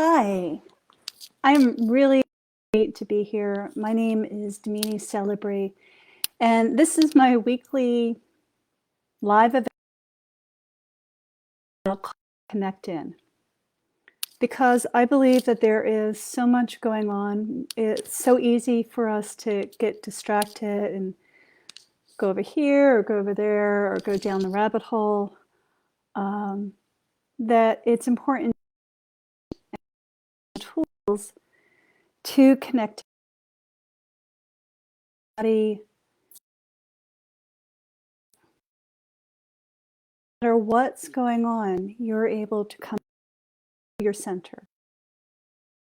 Hi, I'm really great to be here. My name is Damini Celebri, and this is my weekly live event called Connect In. Because I believe that there is so much going on. It's so easy for us to get distracted and go over here or go over there or go down the rabbit hole, that it's important tools to connect to the body. No matter what's going on, you're able to come to your center.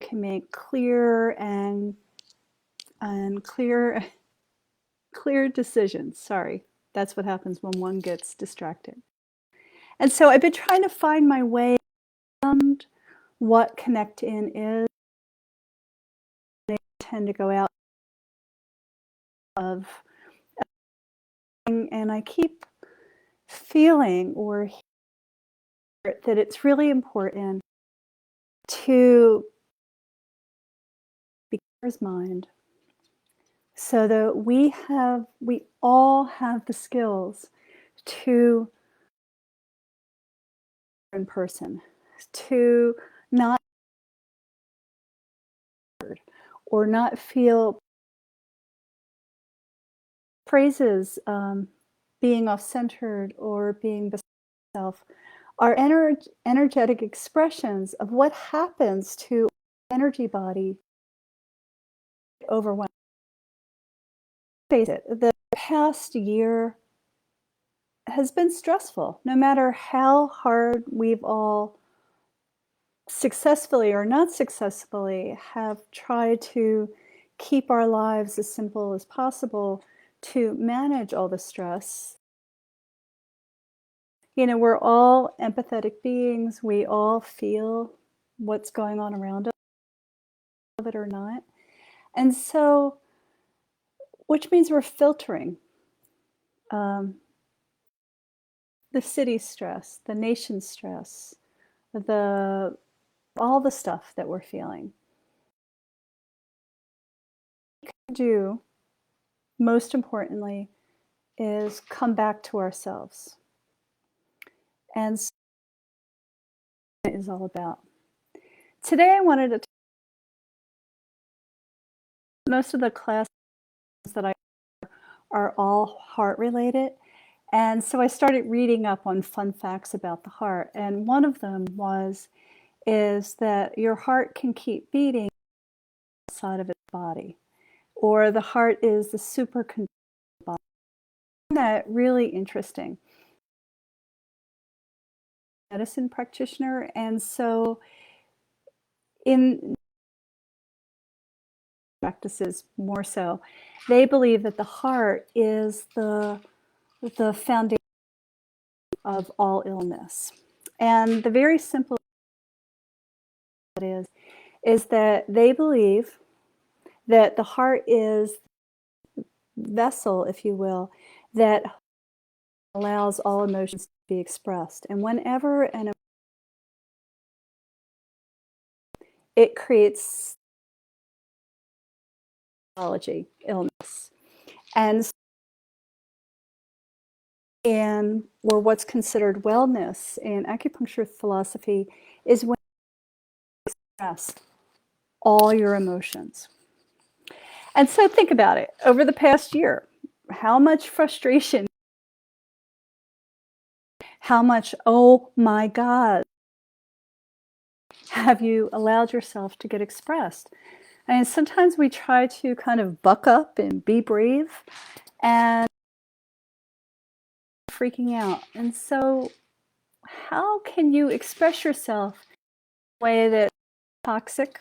You can make clear and clear decisions. Sorry, that's what happens when one gets distracted. And so I've been trying to find my way around what Connect In is. I tend to go out of, and I keep feeling or hear that it's really important to be clear mind, so that we all have the skills to in person, to not or not feel phrases being off-centered or being beside yourself are energetic expressions of what happens to energy body overwhelmed. Face it, the past year has been stressful. No matter how hard we've all successfully or not successfully have tried to keep our lives as simple as possible to manage all the stress. You know, we're all empathetic beings. We all feel what's going on around us, of it or not. And so, which means we're filtering the city stress, the nation stress, all the stuff that we're feeling. What we can do, most importantly, is come back to ourselves. And so it is all about. Today I wanted to most of the classes that I are all heart related. And so I started reading up on fun facts about the heart. And one of them is that your heart can keep beating outside of its body, or the heart is the superconductor body. I find that really interesting. Medicine practitioner, and so in practices more so, they believe that the heart is the foundation of all illness. And the very simple is that they believe that the heart is vessel, if you will, that allows all emotions to be expressed. And whenever it creates illness. And or what's considered wellness in acupuncture philosophy is when you express all your emotions. And so think about it. Over the past year, how much frustration, how much, oh my God, have you allowed yourself to get expressed? And sometimes we try to kind of buck up and be brave and freaking out. And so how can you express yourself in a way that's toxic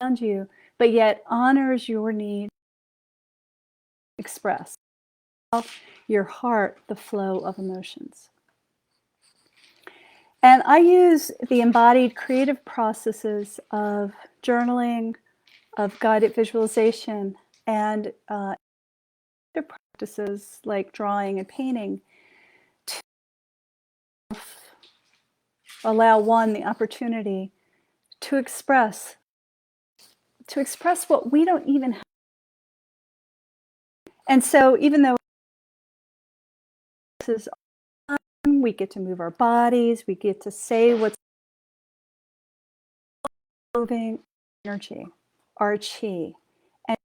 around you, but yet honors your need to express your heart, the flow of emotions? And I use the embodied creative processes of journaling, of guided visualization, and other practices like drawing and painting to allow one the opportunity to express what we don't even have. And so even though this is awesome, we get to move our bodies, we get to say what's moving, energy, our chi, and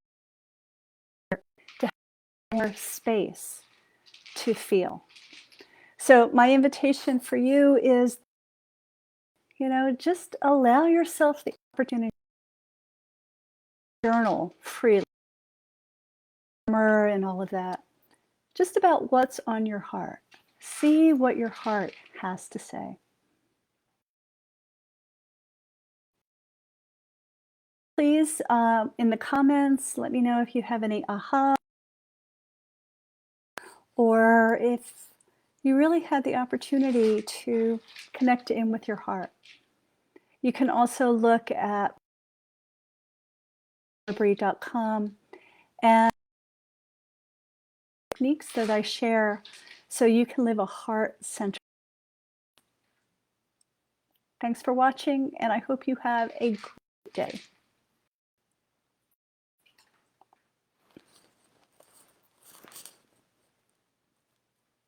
to have more space to feel. So my invitation for you is, just allow yourself the opportunity to journal freely, and all of that, just about what's on your heart. See what your heart has to say. Please, in the comments, let me know if you have any aha, or if you really had the opportunity to connect in with your heart. You can also look at Brie.com and techniques that I share so you can live a heart-centered. Thanks for watching, and I hope you have a great day.